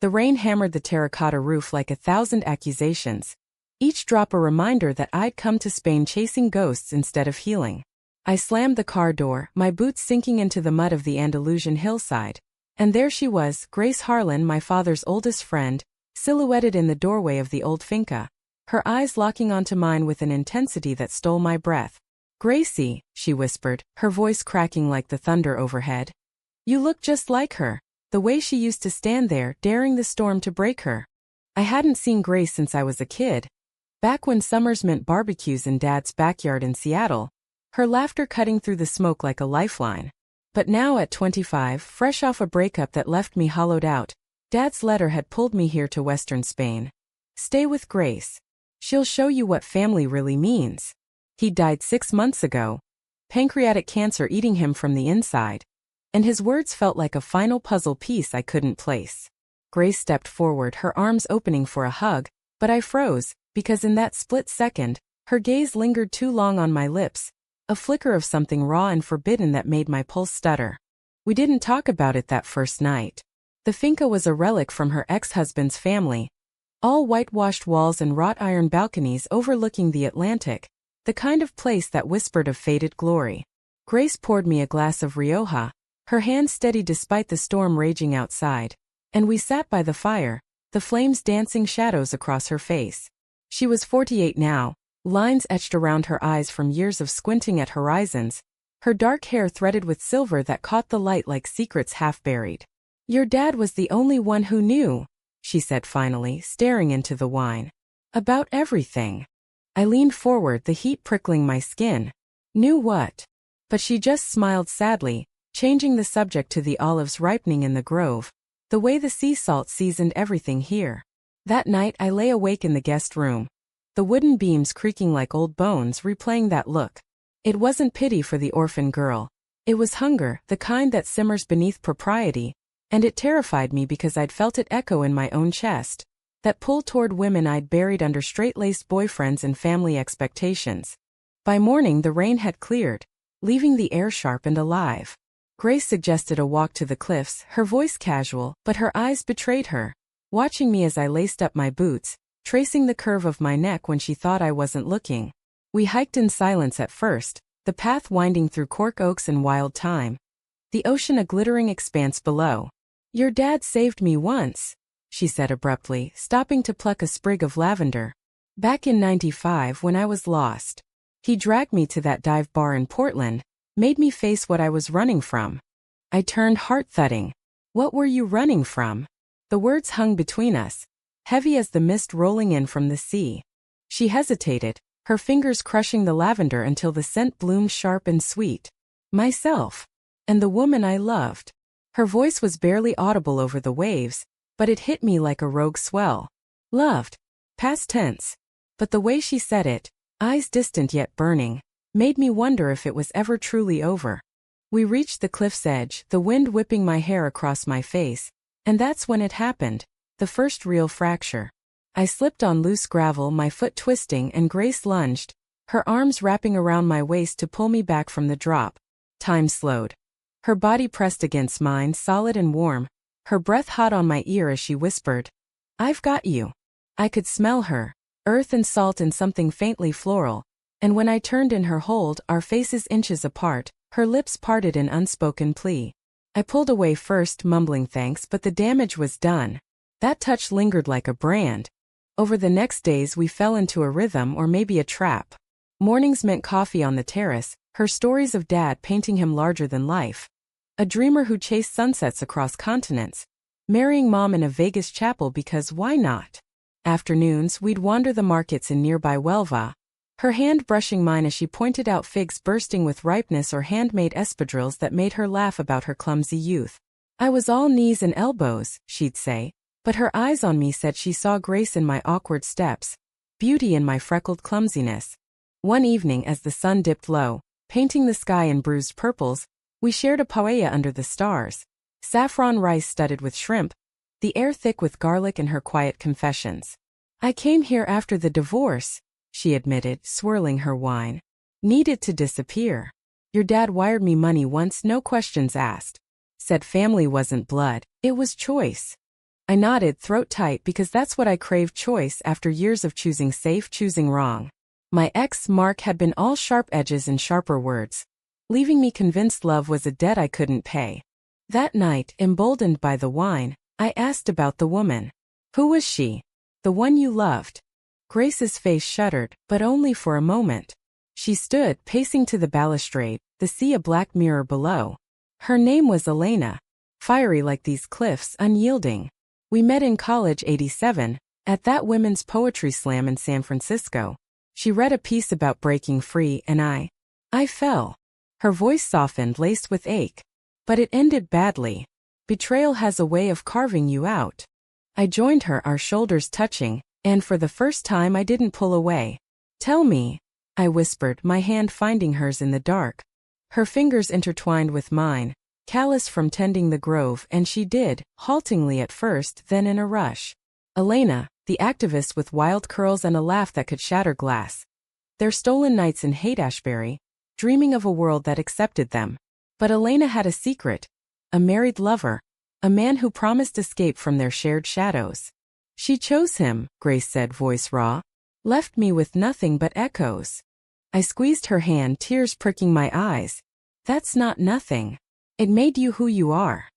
The rain hammered the terracotta roof like 1,000 accusations, each drop a reminder that I'd come to Spain chasing ghosts instead of healing. I slammed the car door, my boots sinking into the mud of the Andalusian hillside. And there she was, Grace Harlan, my father's oldest friend, silhouetted in the doorway of the old finca, her eyes locking onto mine with an intensity that stole my breath. "Gracie," she whispered, her voice cracking like the thunder overhead. "You look just like her, the way she used to stand there, daring the storm to break her." I hadn't seen Grace since I was a kid. Back when summers meant barbecues in Dad's backyard in Seattle, her laughter cutting through the smoke like a lifeline. But now at 25, fresh off a breakup that left me hollowed out, Dad's letter had pulled me here to Western Spain. "Stay with Grace. She'll show you what family really means." He died 6 months ago, pancreatic cancer eating him from the inside, and his words felt like a final puzzle piece I couldn't place. Grace stepped forward, her arms opening for a hug, but I froze, because in that split second, her gaze lingered too long on my lips, a flicker of something raw and forbidden that made my pulse stutter. We didn't talk about it that first night. The finca was a relic from her ex-husband's family, all whitewashed walls and wrought iron balconies overlooking the Atlantic, the kind of place that whispered of faded glory. Grace poured me a glass of Rioja, her hand steady despite the storm raging outside, and we sat by the fire, the flames dancing shadows across her face. She was 48 now, lines etched around her eyes from years of squinting at horizons, her dark hair threaded with silver that caught the light like secrets half buried. "Your dad was the only one who knew," she said finally, staring into the wine. "About everything." I leaned forward, the heat prickling my skin. "Knew what?" But she just smiled sadly, changing the subject to the olives ripening in the grove, the way the sea salt seasoned everything here. That night I lay awake in the guest room, the wooden beams creaking like old bones, replaying that look. It wasn't pity for the orphan girl. It was hunger, the kind that simmers beneath propriety, and it terrified me because I'd felt it echo in my own chest, that pull toward women I'd buried under straight-laced boyfriends and family expectations. By morning the rain had cleared, leaving the air sharp and alive. Grace suggested a walk to the cliffs, her voice casual, but her eyes betrayed her, watching me as I laced up my boots, tracing the curve of my neck when she thought I wasn't looking. We hiked in silence at first, the path winding through cork oaks and wild thyme, the ocean a glittering expanse below. "Your dad saved me once," she said abruptly, stopping to pluck a sprig of lavender. "Back in '95 when I was lost. He dragged me to that dive bar in Portland, made me face what I was running from." I turned, heart thudding. "What were you running from?" The words hung between us, heavy as the mist rolling in from the sea. She hesitated, her fingers crushing the lavender until the scent bloomed sharp and sweet. "Myself. And the woman I loved." Her voice was barely audible over the waves, but it hit me like a rogue swell. "Loved." Past tense. But the way she said it, eyes distant yet burning, made me wonder if it was ever truly over. We reached the cliff's edge, the wind whipping my hair across my face, and that's when it happened, the first real fracture. I slipped on loose gravel, my foot twisting, and Grace lunged, her arms wrapping around my waist to pull me back from the drop. Time slowed. Her body pressed against mine, solid and warm, her breath hot on my ear as she whispered, "I've got you." I could smell her, earth and salt and something faintly floral, and when I turned in her hold, our faces inches apart, her lips parted in unspoken plea. I pulled away first, mumbling thanks, but the damage was done. That touch lingered like a brand. Over the next days we fell into a rhythm, or maybe a trap. Mornings meant coffee on the terrace, her stories of Dad painting him larger than life. A dreamer who chased sunsets across continents, marrying Mom in a Vegas chapel because why not? Afternoons we'd wander the markets in nearby Huelva, her hand brushing mine as she pointed out figs bursting with ripeness or handmade espadrilles that made her laugh about her clumsy youth. I was all knees and elbows, she'd say, but her eyes on me said she saw grace in my awkward steps, beauty in my freckled clumsiness. One evening as the sun dipped low, painting the sky in bruised purples, we shared a paella under the stars, saffron rice studded with shrimp, the air thick with garlic, and her quiet confessions. "I came here after the divorce," she admitted, swirling her wine. "Needed to disappear. Your dad wired me money once, no questions asked. Said family wasn't blood, it was choice. I nodded, throat tight, because that's what I craved: choice after years of choosing safe, choosing wrong. My ex, Mark, had been all sharp edges and sharper words, leaving me convinced love was a debt I couldn't pay. That night, emboldened by the wine, I asked about the woman. Who was she? The one you loved? Grace's face shuddered, but only for a moment. She stood, pacing to the balustrade, the sea a black mirror below. Her name was Elena. Fiery like these cliffs, unyielding. We met in college '87, at that women's poetry slam in San Francisco. She read a piece about breaking free, and I fell. Her voice softened, laced with ache. But it ended badly. Betrayal has a way of carving you out. I joined her, our shoulders touching, and for the first time I didn't pull away. Tell me, I whispered, my hand finding hers in the dark. Her fingers intertwined with mine, callous from tending the grove, and she did, haltingly at first, then in a rush. Elena, the activist with wild curls and a laugh that could shatter glass. Their stolen nights in Haight-Ashbury, dreaming of a world that accepted them. But Elena had a secret. A married lover. A man who promised escape from their shared shadows. She chose him, Grace said, voice raw. Left me with nothing but echoes. I squeezed her hand, tears pricking my eyes. That's not nothing. It made you who you are.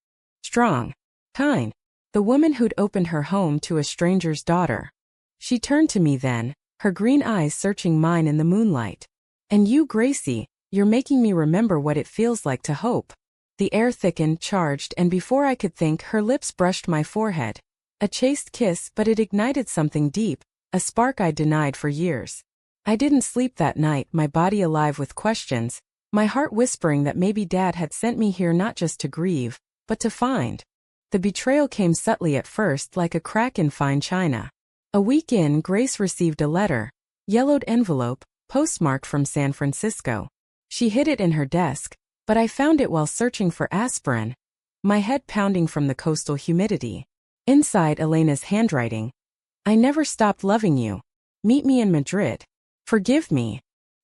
Strong. Kind. The woman who'd opened her home to a stranger's daughter. She turned to me then, her green eyes searching mine in the moonlight. And you, Gracie, you're making me remember what it feels like to hope. The air thickened, charged, and before I could think, her lips brushed my forehead. A chaste kiss, but it ignited something deep, a spark I'd denied for years. I didn't sleep that night, my body alive with questions, my heart whispering that maybe Dad had sent me here not just to grieve, but to find. The betrayal came subtly at first, like a crack in fine china. A week in, Grace received a letter, yellowed envelope, postmarked from San Francisco. She hid it in her desk, but I found it while searching for aspirin, my head pounding from the coastal humidity. Inside, Elena's handwriting. I never stopped loving you. Meet me in Madrid. Forgive me.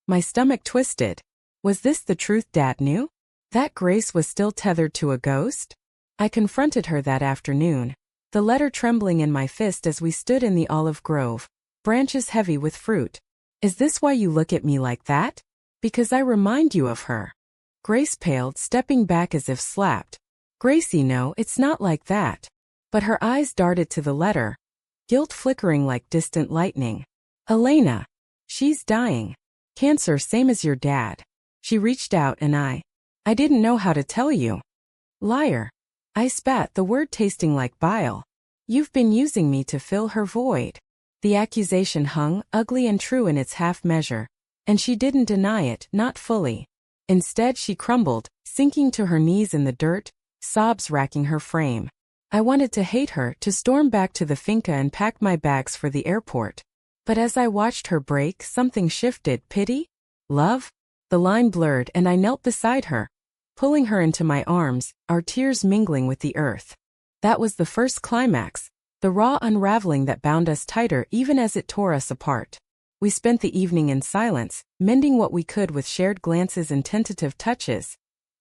My stomach twisted. Was this the truth Dad knew? That Grace was still tethered to a ghost? I confronted her that afternoon, the letter trembling in my fist as we stood in the olive grove, branches heavy with fruit. Is this why you look at me like that? Because I remind you of her. Grace paled, stepping back as if slapped. Gracie, no, it's not like that. But her eyes darted to the letter, guilt flickering like distant lightning. Elena. She's dying. Cancer, same as your dad. She reached out and I didn't know how to tell you. Liar. I spat, the word tasting like bile. You've been using me to fill her void. The accusation hung, ugly and true in its half measure. And she didn't deny it, not fully. Instead, she crumbled, sinking to her knees in the dirt, sobs racking her frame. I wanted to hate her, to storm back to the finca and pack my bags for the airport. But as I watched her break, something shifted. Pity? Love? The line blurred and I knelt beside her, pulling her into my arms, our tears mingling with the earth. That was the first climax, the raw unraveling that bound us tighter even as it tore us apart. We spent the evening in silence, mending what we could with shared glances and tentative touches.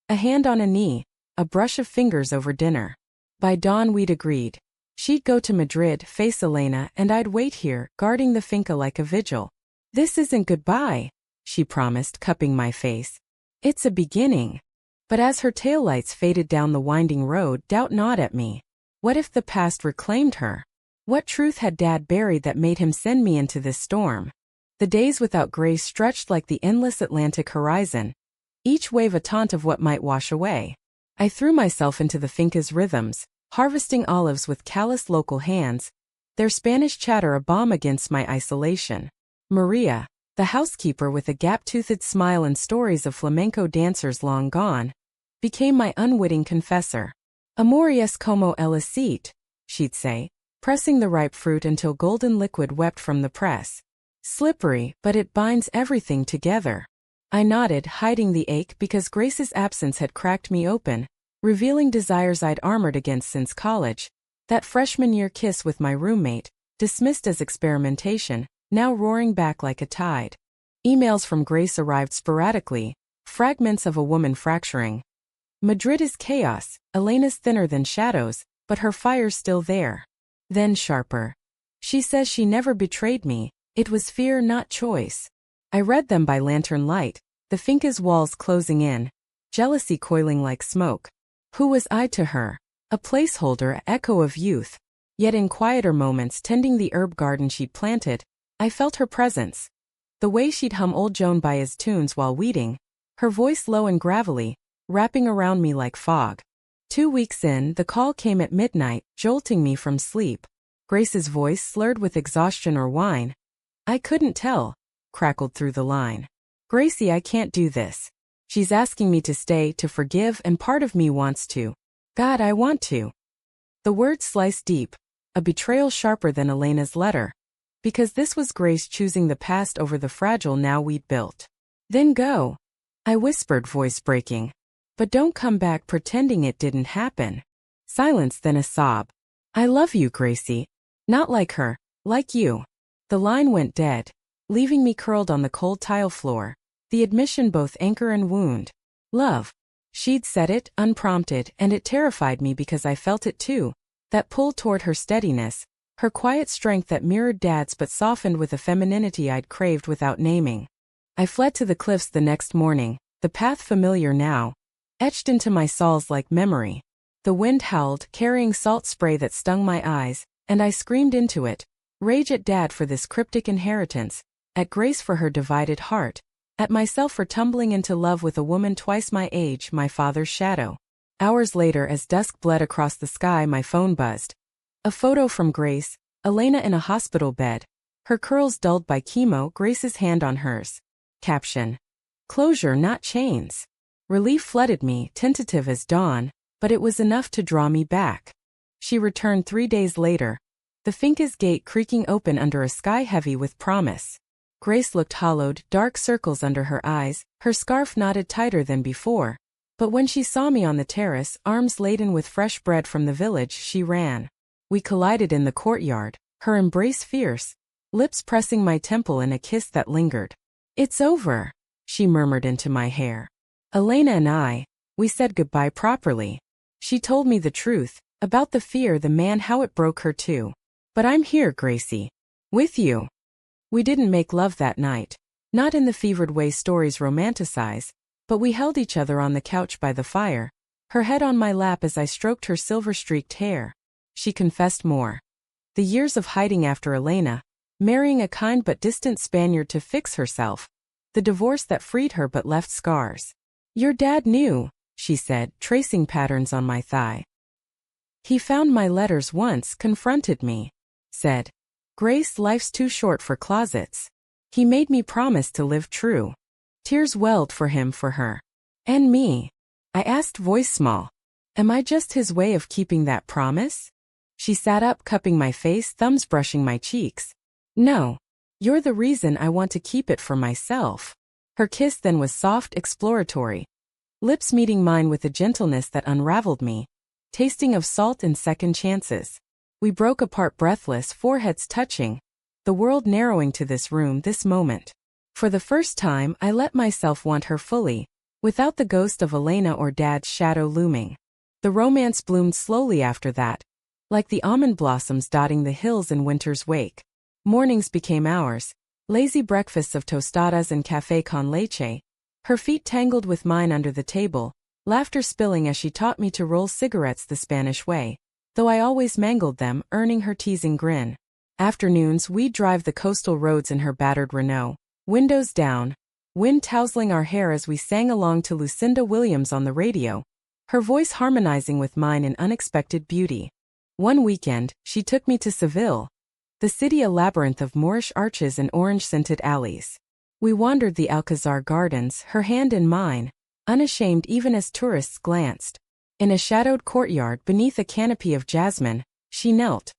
A hand on a knee, a brush of fingers over dinner. By dawn we'd agreed. She'd go to Madrid, face Elena, and I'd wait here, guarding the finca like a vigil. This isn't goodbye, she promised, cupping my face. It's a beginning. But as her taillights faded down the winding road, doubt gnawed at me. What if the past reclaimed her? What truth had Dad buried that made him send me into this storm? The days without Grace stretched like the endless Atlantic horizon, each wave a taunt of what might wash away. I threw myself into the finca's rhythms, harvesting olives with callous local hands, their Spanish chatter a balm against my isolation. Maria, the housekeeper with a gap-toothed smile and stories of flamenco dancers long gone, became my unwitting confessor. Amor es como el aceite, she'd say, pressing the ripe fruit until golden liquid wept from the press. Slippery, but it binds everything together. I nodded, hiding the ache because Grace's absence had cracked me open, revealing desires I'd armored against since college. That freshman year kiss with my roommate, dismissed as experimentation, now roaring back like a tide. Emails from Grace arrived sporadically, fragments of a woman fracturing. Madrid is chaos, Elena's thinner than shadows, but her fire's still there. Then sharper. She says she never betrayed me, it was fear not choice. I read them by lantern light, the finca's walls closing in, jealousy coiling like smoke. Who was I to her? A placeholder, echo of youth. Yet in quieter moments tending the herb garden she'd planted, I felt her presence. The way she'd hum old Joan Baez's tunes while weeding, her voice low and gravelly, wrapping around me like fog. 2 weeks in, the call came at midnight, jolting me from sleep. Grace's voice slurred with exhaustion or wine. I couldn't tell, crackled through the line. Gracie, I can't do this. She's asking me to stay, to forgive, and part of me wants to. God, I want to. The words sliced deep, a betrayal sharper than Elena's letter. Because this was Grace choosing the past over the fragile now we'd built. Then go. I whispered, voice breaking. But don't come back pretending it didn't happen. Silence, then a sob. I love you, Gracie. Not like her, like you. The line went dead, leaving me curled on the cold tile floor. The admission both anchor and wound. Love. She'd said it, unprompted, and it terrified me because I felt it too. That pull toward her steadiness, her quiet strength that mirrored Dad's but softened with a femininity I'd craved without naming. I fled to the cliffs the next morning, the path familiar now, etched into my soles like memory. The wind howled, carrying salt spray that stung my eyes, and I screamed into it. Rage at Dad for this cryptic inheritance, at Grace for her divided heart, at myself for tumbling into love with a woman twice my age, my father's shadow. Hours later, as dusk bled across the sky, my phone buzzed. A photo from Grace, Elena in a hospital bed, her curls dulled by chemo, Grace's hand on hers. Caption. Closure, not chains. Relief flooded me, tentative as dawn, but it was enough to draw me back. She returned 3 days later, the finca's gate creaking open under a sky heavy with promise. Grace looked hollowed, dark circles under her eyes, her scarf knotted tighter than before. But when she saw me on the terrace, arms laden with fresh bread from the village, she ran. We collided in the courtyard, her embrace fierce, lips pressing my temple in a kiss that lingered. It's over, she murmured into my hair. Elena and I, we said goodbye properly. She told me the truth, about the fear, the man, how it broke her too. But I'm here, Gracie. With you. We didn't make love that night. Not in the fevered way stories romanticize, but we held each other on the couch by the fire, her head on my lap as I stroked her silver-streaked hair. She confessed more. The years of hiding after Elena, marrying a kind but distant Spaniard to fix herself, the divorce that freed her but left scars. Your dad knew, she said, tracing patterns on my thigh. He found my letters once, confronted me. Said, Grace, life's too short for closets. He made me promise to live true. Tears welled for him, for her. And me. I asked, voice small. Am I just his way of keeping that promise? She sat up, cupping my face, thumbs brushing my cheeks. No. You're the reason I want to keep it for myself. Her kiss then was soft, exploratory. Lips meeting mine with a gentleness that unraveled me. Tasting of salt and second chances. We broke apart breathless, foreheads touching. The world narrowing to this room, this moment. For the first time, I let myself want her fully, without the ghost of Elena or Dad's shadow looming. The romance bloomed slowly after that, like the almond blossoms dotting the hills in winter's wake. Mornings became ours, lazy breakfasts of tostadas and café con leche, her feet tangled with mine under the table, laughter spilling as she taught me to roll cigarettes the Spanish way, though I always mangled them, earning her teasing grin. Afternoons, we'd drive the coastal roads in her battered Renault, windows down, wind tousling our hair as we sang along to Lucinda Williams on the radio, her voice harmonizing with mine in unexpected beauty. One weekend, she took me to Seville, the city a labyrinth of Moorish arches and orange-scented alleys. We wandered the Alcazar gardens, her hand in mine, unashamed even as tourists glanced. In a shadowed courtyard beneath a canopy of jasmine, she knelt.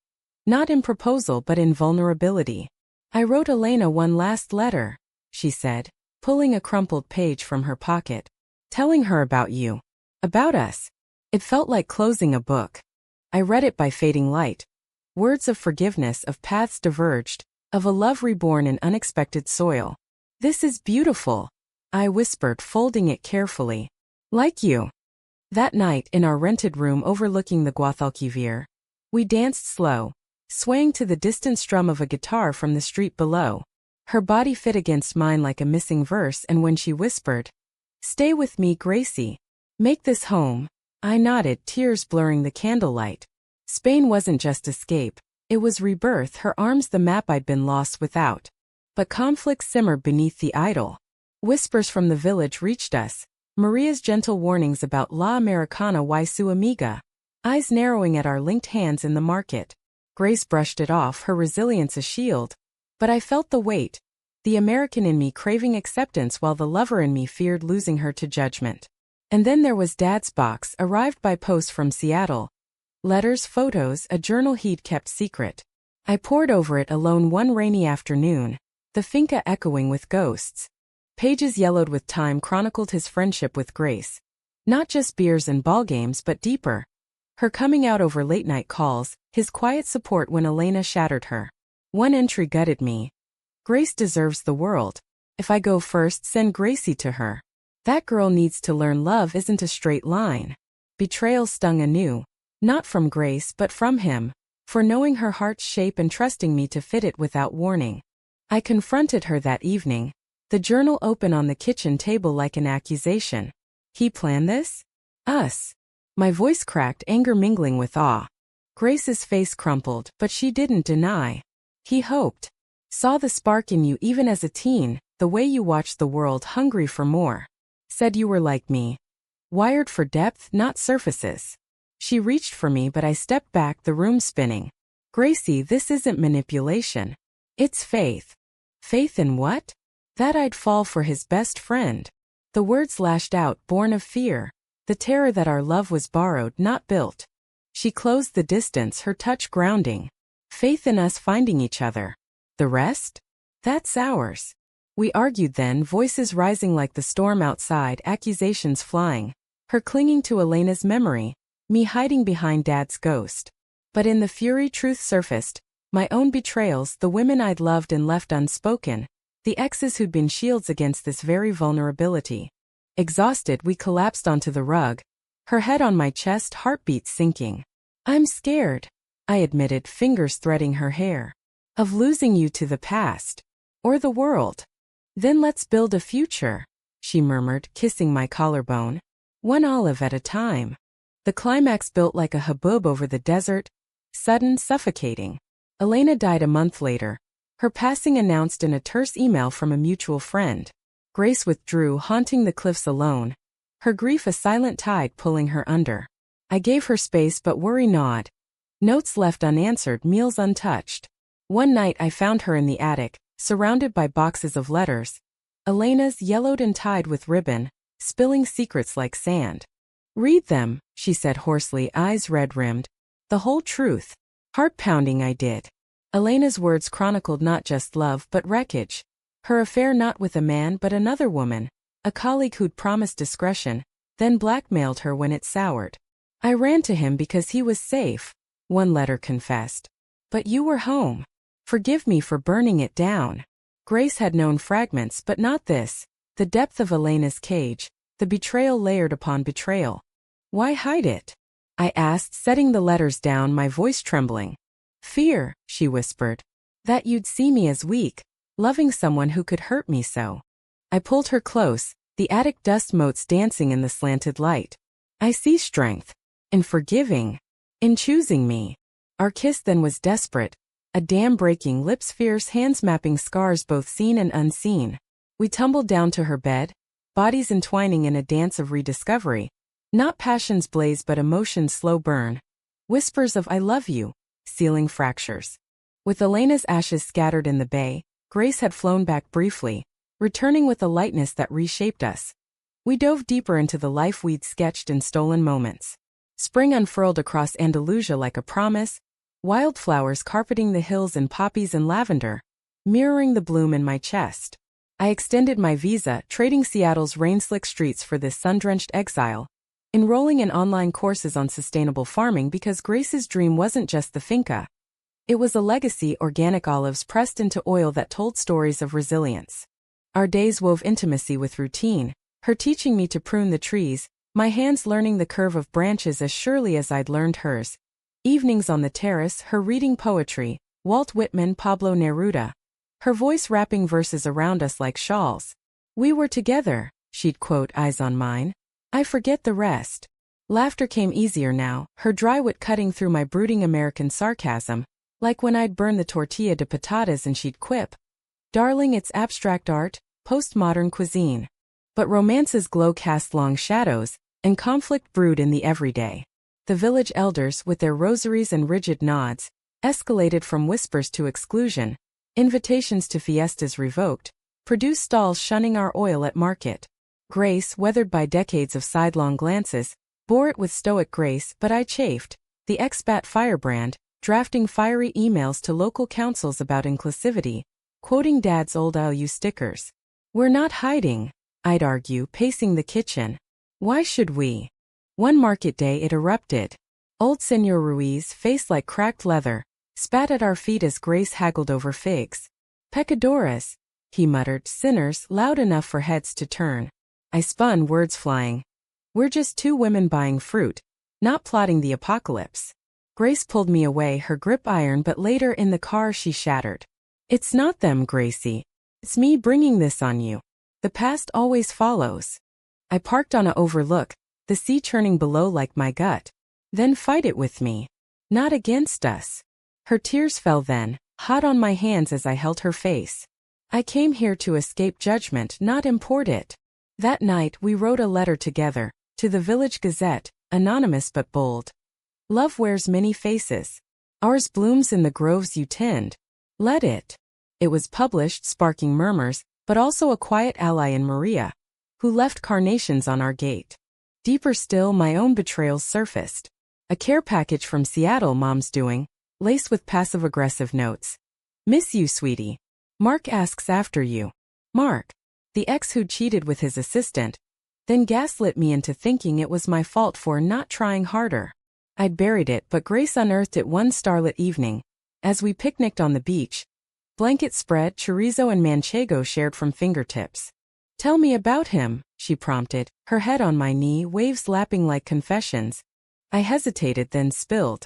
Not in proposal but in vulnerability. I wrote Elena one last letter, she said, pulling a crumpled page from her pocket. Telling her about you. About us. It felt like closing a book. I read it by fading light. Words of forgiveness, of paths diverged, of a love reborn in unexpected soil. This is beautiful, I whispered, folding it carefully. Like you. That night, in our rented room overlooking the Guadalquivir, we danced slow, swaying to the distant strum of a guitar from the street below. Her body fit against mine like a missing verse, and when she whispered, "Stay with me, Gracie. Make this home," I nodded, tears blurring the candlelight. Spain wasn't just escape. It was rebirth, her arms the map I'd been lost without. But conflict simmered beneath the idol. Whispers from the village reached us, Maria's gentle warnings about La Americana y su amiga. Eyes narrowing at our linked hands in the market. Grace brushed it off, her resilience a shield. But I felt the weight, the American in me craving acceptance while the lover in me feared losing her to judgment. And then there was Dad's box, arrived by post from Seattle. Letters, photos, a journal he'd kept secret. I pored over it alone one rainy afternoon, the finca echoing with ghosts. Pages yellowed with time chronicled his friendship with Grace. Not just beers and ballgames but deeper. Her coming out over late-night calls, his quiet support when Elena shattered her. One entry gutted me. "Grace deserves the world. If I go first, send Gracie to her. That girl needs to learn love isn't a straight line." Betrayal stung anew. Not from Grace but from him, for knowing her heart's shape and trusting me to fit it without warning. I confronted her that evening, the journal open on the kitchen table like an accusation. "He planned this? Us?" My voice cracked, anger mingling with awe. Grace's face crumpled, but she didn't deny. "He hoped. Saw the spark in you even as a teen, the way you watched the world hungry for more. Said you were like me. Wired for depth, not surfaces." She reached for me but I stepped back, the room spinning. "Gracie, this isn't manipulation. It's faith." "Faith in what?" "That I'd fall for his best friend." The words lashed out, born of fear. The terror that our love was borrowed, not built. She closed the distance, her touch grounding. "Faith in us finding each other. The rest? That's ours." We argued then, voices rising like the storm outside, accusations flying. Her clinging to Elena's memory, me hiding behind Dad's ghost. But in the fury truth surfaced. My own betrayals, the women I'd loved and left unspoken. The exes who'd been shields against this very vulnerability. Exhausted, we collapsed onto the rug. Her head on my chest, heartbeat sinking. "I'm scared," I admitted, fingers threading her hair. "Of losing you to the past. Or the world." "Then let's build a future," she murmured, kissing my collarbone. "One olive at a time." The climax built like a haboob over the desert, sudden, suffocating. Elena died a month later. Her passing announced in a terse email from a mutual friend. Grace withdrew, haunting the cliffs alone. Her grief a silent tide pulling her under. I gave her space but worry gnawed. Notes left unanswered, meals untouched. One night I found her in the attic, surrounded by boxes of letters. Elena's, yellowed and tied with ribbon, spilling secrets like sand. "Read them," she said hoarsely, eyes red-rimmed. "The whole truth." Heart-pounding I did. Elena's words chronicled not just love but wreckage. Her affair not with a man but another woman, a colleague who'd promised discretion, then blackmailed her when it soured. "I ran to him because he was safe," one letter confessed. "But you were home. Forgive me for burning it down." Grace had known fragments but not this, the depth of Elena's cage, the betrayal layered upon betrayal. "Why hide it?" I asked, setting the letters down, my voice trembling. "Fear," she whispered. "That you'd see me as weak, loving someone who could hurt me so." I pulled her close, the attic dust motes dancing in the slanted light. "I see strength. In forgiving. In choosing me." Our kiss then was desperate. A dam breaking, lips fierce, hands mapping scars both seen and unseen. We tumbled down to her bed, bodies entwining in a dance of rediscovery. Not passion's blaze but emotion's slow burn. Whispers of "I love you," sealing fractures. With Elena's ashes scattered in the bay, Grace had flown back briefly, returning with a lightness that reshaped us. We dove deeper into the life we'd sketched in stolen moments. Spring unfurled across Andalusia like a promise, wildflowers carpeting the hills in poppies and lavender, mirroring the bloom in my chest. I extended my visa, trading Seattle's rain-slick streets for this sun-drenched exile, enrolling in online courses on sustainable farming because Grace's dream wasn't just the finca. It was a legacy, organic olives pressed into oil that told stories of resilience. Our days wove intimacy with routine, her teaching me to prune the trees, my hands learning the curve of branches as surely as I'd learned hers. Evenings on the terrace, her reading poetry, Walt Whitman, Pablo Neruda. Her voice wrapping verses around us like shawls. We were together, she'd quote, eyes on mine. I forget the rest. Laughter came easier now, her dry wit cutting through my brooding American sarcasm, like when I'd burn the tortilla de patatas and she'd quip, "Darling, it's abstract art, postmodern cuisine." But romance's glow cast long shadows, and conflict brewed in the everyday. The village elders, with their rosaries and rigid nods, escalated from whispers to exclusion, invitations to fiestas revoked, produced stalls shunning our oil at market. Grace, weathered by decades of sidelong glances, bore it with stoic grace, but I chafed, the expat firebrand, drafting fiery emails to local councils about inclusivity, quoting Dad's old ILU stickers. We're not hiding, I'd argue, pacing the kitchen. Why should we? One market day it erupted. Old Senor Ruiz, face like cracked leather, spat at our feet as Grace haggled over figs. Pecadoras, he muttered, sinners, loud enough for heads to turn. I spun, words flying. We're just two women buying fruit, not plotting the apocalypse. Grace pulled me away, her grip iron, but later in the car she shattered. It's not them, Gracie. It's me bringing this on you. The past always follows. I parked on a overlook, the sea churning below like my gut. Then fight it with me. Not against us. Her tears fell then, hot on my hands as I held her face. I came here to escape judgment, not import it. That night we wrote a letter together, to the Village Gazette, anonymous but bold. Love wears many faces. Ours blooms in the groves you tend. Let it. It was published, sparking murmurs, but also a quiet ally in Maria, who left carnations on our gate. Deeper still, my own betrayals surfaced. A care package from Seattle Mom's doing, laced with passive-aggressive notes. Miss you, sweetie. Mark asks after you. Mark, the ex who'd cheated with his assistant, then gaslit me into thinking it was my fault for not trying harder. I'd buried it, but Grace unearthed it one starlit evening, as we picnicked on the beach. Blanket spread, chorizo and manchego shared from fingertips. Tell me about him, she prompted, her head on my knee, waves lapping like confessions. I hesitated, then spilled.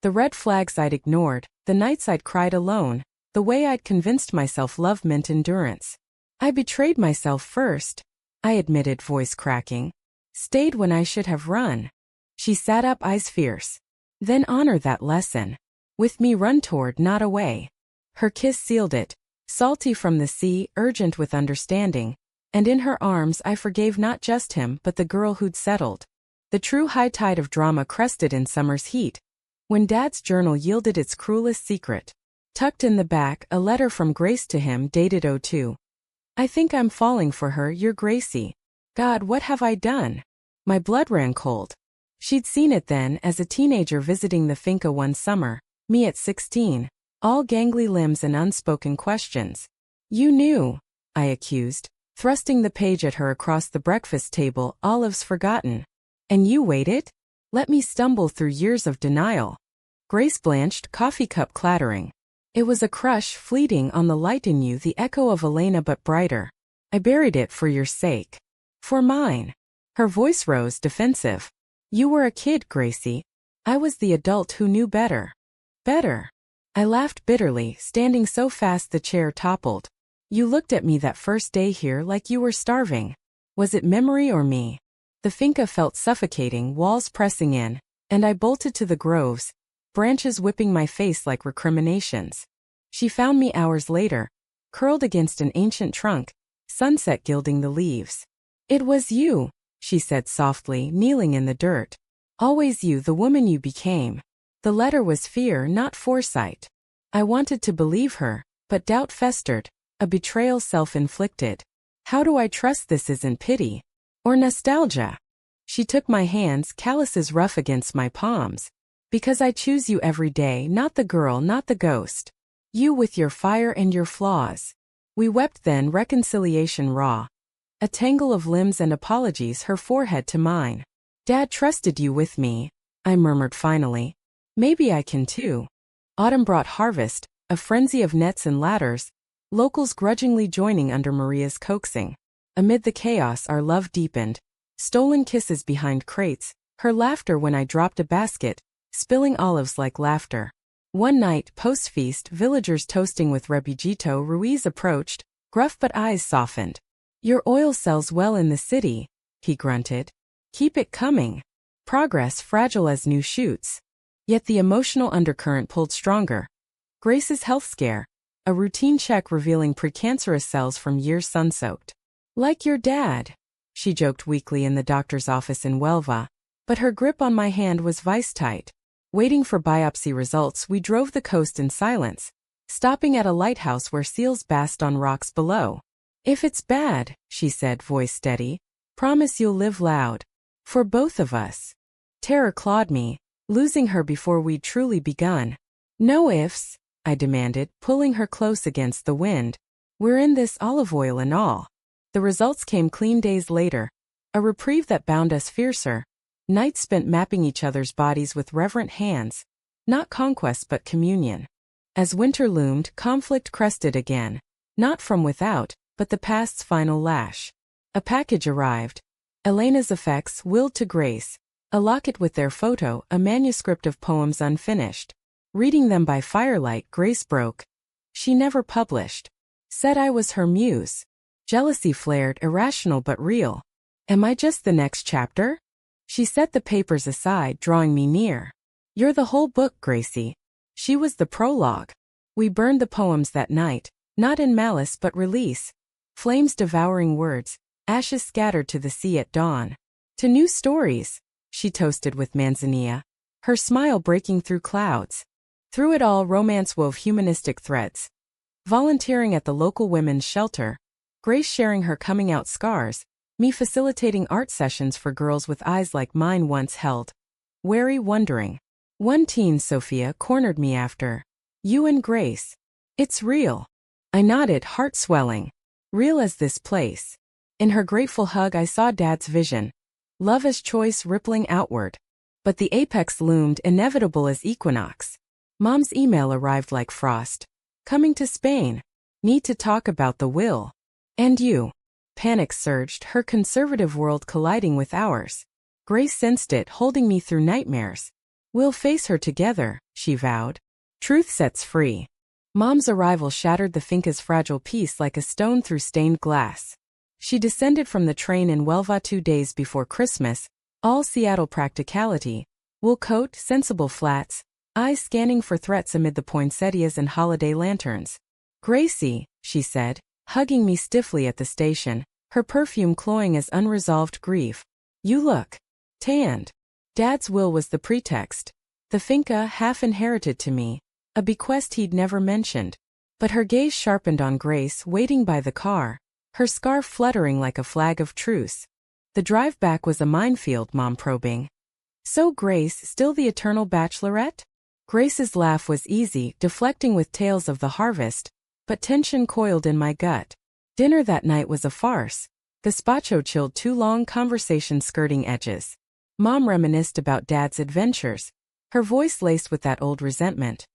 The red flags I'd ignored, the nights I'd cried alone, the way I'd convinced myself love meant endurance. I betrayed myself first, I admitted, voice cracking. Stayed when I should have run. She sat up, eyes fierce. Then honor that lesson. With me, run toward, not away. Her kiss sealed it, salty from the sea, urgent with understanding, and in her arms I forgave not just him but the girl who'd settled. The true high tide of drama crested in summer's heat, when Dad's journal yielded its cruelest secret. Tucked in the back, a letter from Grace to him, dated '02. I think I'm falling for her, you're Gracie. God, what have I done? My blood ran cold. She'd seen it then, as a teenager visiting the finca one summer, me at 16, all gangly limbs and unspoken questions. You knew, I accused, thrusting the page at her across the breakfast table, olives forgotten. And you waited? Let me stumble through years of denial. Grace blanched, coffee cup clattering. It was a crush, fleeting on the light in you, the echo of Elena but brighter. I buried it for your sake. For mine. Her voice rose, defensive. You were a kid, Gracie. I was the adult who knew better. Better. I laughed bitterly, standing so fast the chair toppled. You looked at me that first day here like you were starving. Was it memory or me? The finca felt suffocating, walls pressing in, and I bolted to the groves, branches whipping my face like recriminations. She found me hours later, curled against an ancient trunk, sunset gilding the leaves. It was you, she said softly, kneeling in the dirt. Always you, the woman you became. The letter was fear, not foresight. I wanted to believe her, but doubt festered, a betrayal self-inflicted. How do I trust this isn't pity? Or nostalgia? She took my hands, calluses rough against my palms. Because I choose you every day, not the girl, not the ghost. You with your fire and your flaws. We wept then, reconciliation raw. A tangle of limbs and apologies, her forehead to mine. Dad trusted you with me, I murmured finally. Maybe I can too. Autumn brought harvest, a frenzy of nets and ladders, locals grudgingly joining under Maria's coaxing. Amid the chaos our love deepened, stolen kisses behind crates, her laughter when I dropped a basket, spilling olives like laughter. One night, post-feast, villagers toasting with Rebujito Ruiz approached, gruff but eyes softened. "Your oil sells well in the city," he grunted. "Keep it coming. Progress fragile as new shoots." Yet the emotional undercurrent pulled stronger. Grace's health scare. A routine check revealing precancerous cells from years sun-soaked. "Like your dad," she joked weakly in the doctor's office in Huelva, but her grip on my hand was vice-tight. Waiting for biopsy results, we drove the coast in silence, stopping at a lighthouse where seals basked on rocks below. "If it's bad," she said, voice steady, "promise you'll live loud. For both of us." Terror clawed me, losing her before we'd truly begun. "No ifs," I demanded, pulling her close against the wind. "We're in this, olive oil and all." The results came clean days later. A reprieve that bound us fiercer. Nights spent mapping each other's bodies with reverent hands. Not conquest but communion. As winter loomed, conflict crested again. Not from without, but the past's final lash. A package arrived. Elena's effects willed to Grace. A locket with their photo, a manuscript of poems unfinished. Reading them by firelight, Grace broke. She never published. Said I was her muse. Jealousy flared, irrational but real. "Am I just the next chapter?" She set the papers aside, drawing me near. "You're the whole book, Gracie." She was the prologue. We burned the poems that night, not in malice but release. Flames devouring words, ashes scattered to the sea at dawn. "To new stories," she toasted with manzanilla, her smile breaking through clouds. Through it all, romance wove humanistic threads. Volunteering at the local women's shelter, Grace sharing her coming-out scars, me facilitating art sessions for girls with eyes like mine once held. Wary, wondering. One teen, Sophia, cornered me after. "You and Grace. It's real." I nodded, heart swelling. Real as this place. In her grateful hug I saw Dad's vision. Love as choice rippling outward. But the apex loomed, inevitable as equinox. Mom's email arrived like frost. "Coming to Spain. Need to talk about the will." "And you." Panic surged, her conservative world colliding with ours. Grace sensed it, holding me through nightmares. "We'll face her together," she vowed. Truth sets free. Mom's arrival shattered the finca's fragile peace like a stone through stained glass. She descended from the train in Huelva 2 days before Christmas, all Seattle practicality, wool coat, sensible flats, eyes scanning for threats amid the poinsettias and holiday lanterns. "Gracie," she said, hugging me stiffly at the station, her perfume cloying as unresolved grief. "You look tanned." Dad's will was the pretext. The finca, half inherited to me, a bequest he'd never mentioned. But her gaze sharpened on Grace, waiting by the car, her scarf fluttering like a flag of truce. The drive back was a minefield, Mom probing. "So Grace, still the eternal bachelorette?" Grace's laugh was easy, deflecting with tales of the harvest, but tension coiled in my gut. Dinner that night was a farce. Gazpacho chilled too long, conversation skirting edges. Mom reminisced about Dad's adventures, her voice laced with that old resentment.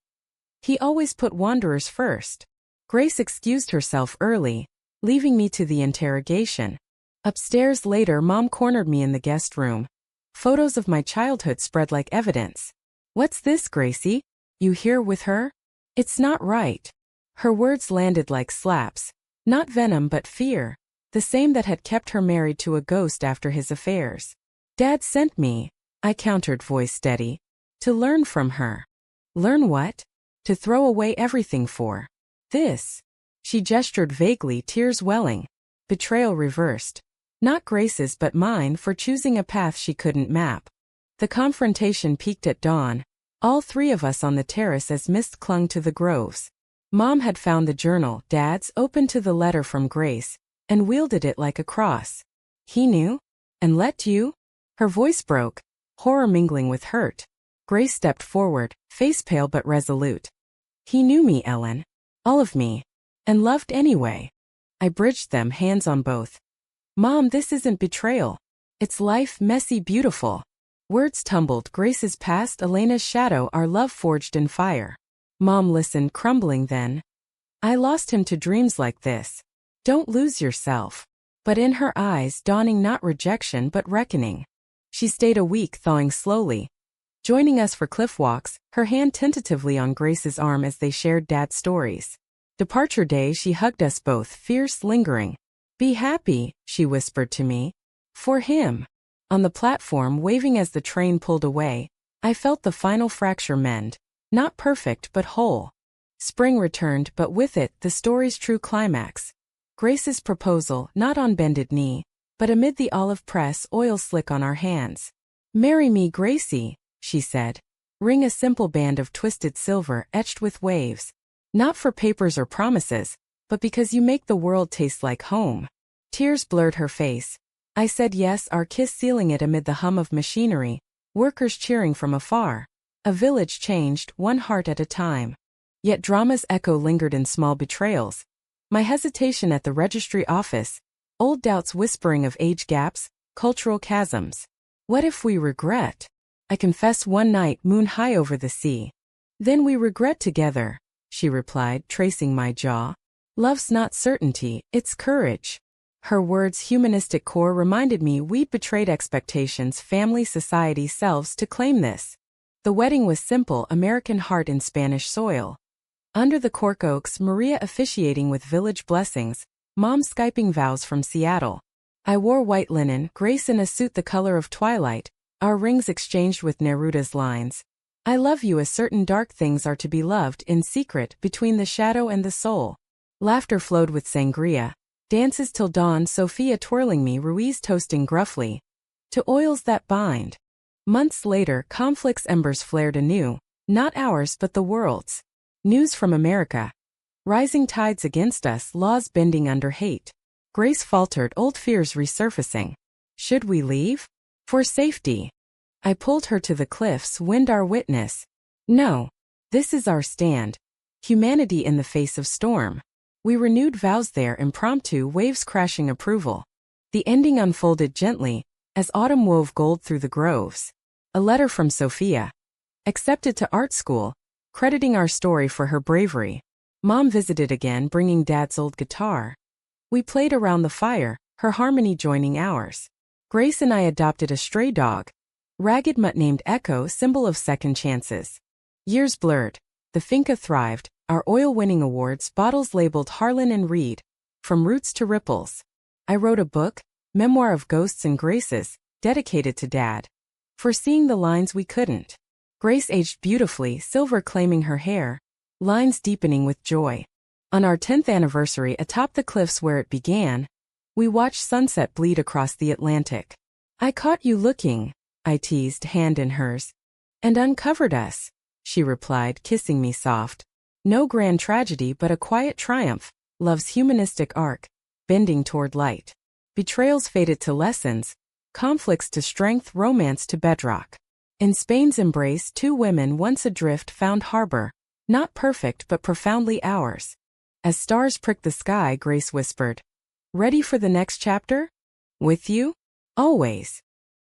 He always put wanderers first. Grace excused herself early, leaving me to the interrogation. Upstairs later, Mom cornered me in the guest room. Photos of my childhood spread like evidence. "What's this, Gracie? You here with her?" "It's not right." Her words landed like slaps. Not venom but fear, the same that had kept her married to a ghost after his affairs. "Dad sent me," I countered, voice steady, "to learn from her." "Learn what?" "To throw away everything for this." She gestured vaguely, tears welling. Betrayal reversed. Not Grace's but mine for choosing a path she couldn't map. The confrontation peaked at dawn, all 3 of us on the terrace as mist clung to the groves. Mom had found the journal, Dad's, open to the letter from Grace, and wielded it like a cross. "He knew? And let you?" Her voice broke, horror mingling with hurt. Grace stepped forward, face pale but resolute. "He knew me, Ellen. All of me. And loved anyway." I bridged them, hands on both. "Mom, this isn't betrayal. It's life, messy, beautiful." Words tumbled, Grace's past, Elena's shadow, our love forged in fire. Mom listened, crumbling then. "I lost him to dreams like this. Don't lose yourself." But in her eyes, dawning not rejection but reckoning. She stayed a week, thawing slowly. joining us for cliff walks, her hand tentatively on Grace's arm as they shared Dad's stories. Departure day, she hugged us both, fierce, lingering. "Be happy," she whispered to me. "For him." On the platform, waving as the train pulled away, I felt the final fracture mend. Not perfect, but whole. Spring returned, but with it, the story's true climax. Grace's proposal, not on bended knee, but amid the olive press, oil slick on our hands. "Marry me, Gracie," she said. "Ring a simple band of twisted silver etched with waves. Not for papers or promises, but because you make the world taste like home." Tears blurred her face. I said yes, our kiss sealing it amid the hum of machinery, workers cheering from afar. A village changed, one heart at a time. Yet drama's echo lingered in small betrayals. My hesitation at the registry office, old doubts whispering of age gaps, cultural chasms. What if we regret? I confess one night, moon high over the sea. "Then we regret together," she replied, tracing my jaw. "Love's not certainty, it's courage." Her words' humanistic core reminded me we'd betrayed expectations, family, society, selves to claim this. The wedding was simple, American heart in Spanish soil. Under the cork oaks, Maria officiating with village blessings, Mom Skyping vows from Seattle. I wore white linen, Grace in a suit the color of twilight, our rings exchanged with Neruda's lines. "I love you as certain dark things are to be loved, in secret, between the shadow and the soul." Laughter flowed with sangria. Dances till dawn, Sophia twirling me, Ruiz toasting gruffly. "To oils that bind." Months later, conflict's embers flared anew, not ours but the world's. News from America. Rising tides against us, laws bending under hate. Grace faltered, old fears resurfacing. Should we leave? For safety. I pulled her to the cliffs, wind our witness. No. This is our stand. Humanity in the face of storm. We renewed vows there, impromptu, waves crashing approval. The ending unfolded gently, as autumn wove gold through the groves. A letter from Sophia. Accepted to art school, crediting our story for her bravery. Mom visited again, bringing Dad's old guitar. We played around the fire, her harmony joining ours. Grace and I adopted a stray dog. Ragged mutt named Echo, symbol of second chances. Years blurred. The finca thrived, our oil-winning awards, bottles labeled Harlan and Reed. From roots to ripples. I wrote a book, Memoir of Ghosts and Graces, dedicated to Dad. Foreseeing the lines we couldn't. Grace aged beautifully, silver claiming her hair, lines deepening with joy. On our 10th anniversary atop the cliffs where it began, we watched sunset bleed across the Atlantic. "I caught you looking," I teased, hand in hers. "And uncovered us," she replied, kissing me soft. No grand tragedy but a quiet triumph, love's humanistic arc, bending toward light. Betrayals faded to lessons, conflicts to strength, romance to bedrock. In Spain's embrace, two women once adrift found harbor, not perfect but profoundly ours. As stars pricked the sky, Grace whispered, "Ready for the next chapter? With you? Always."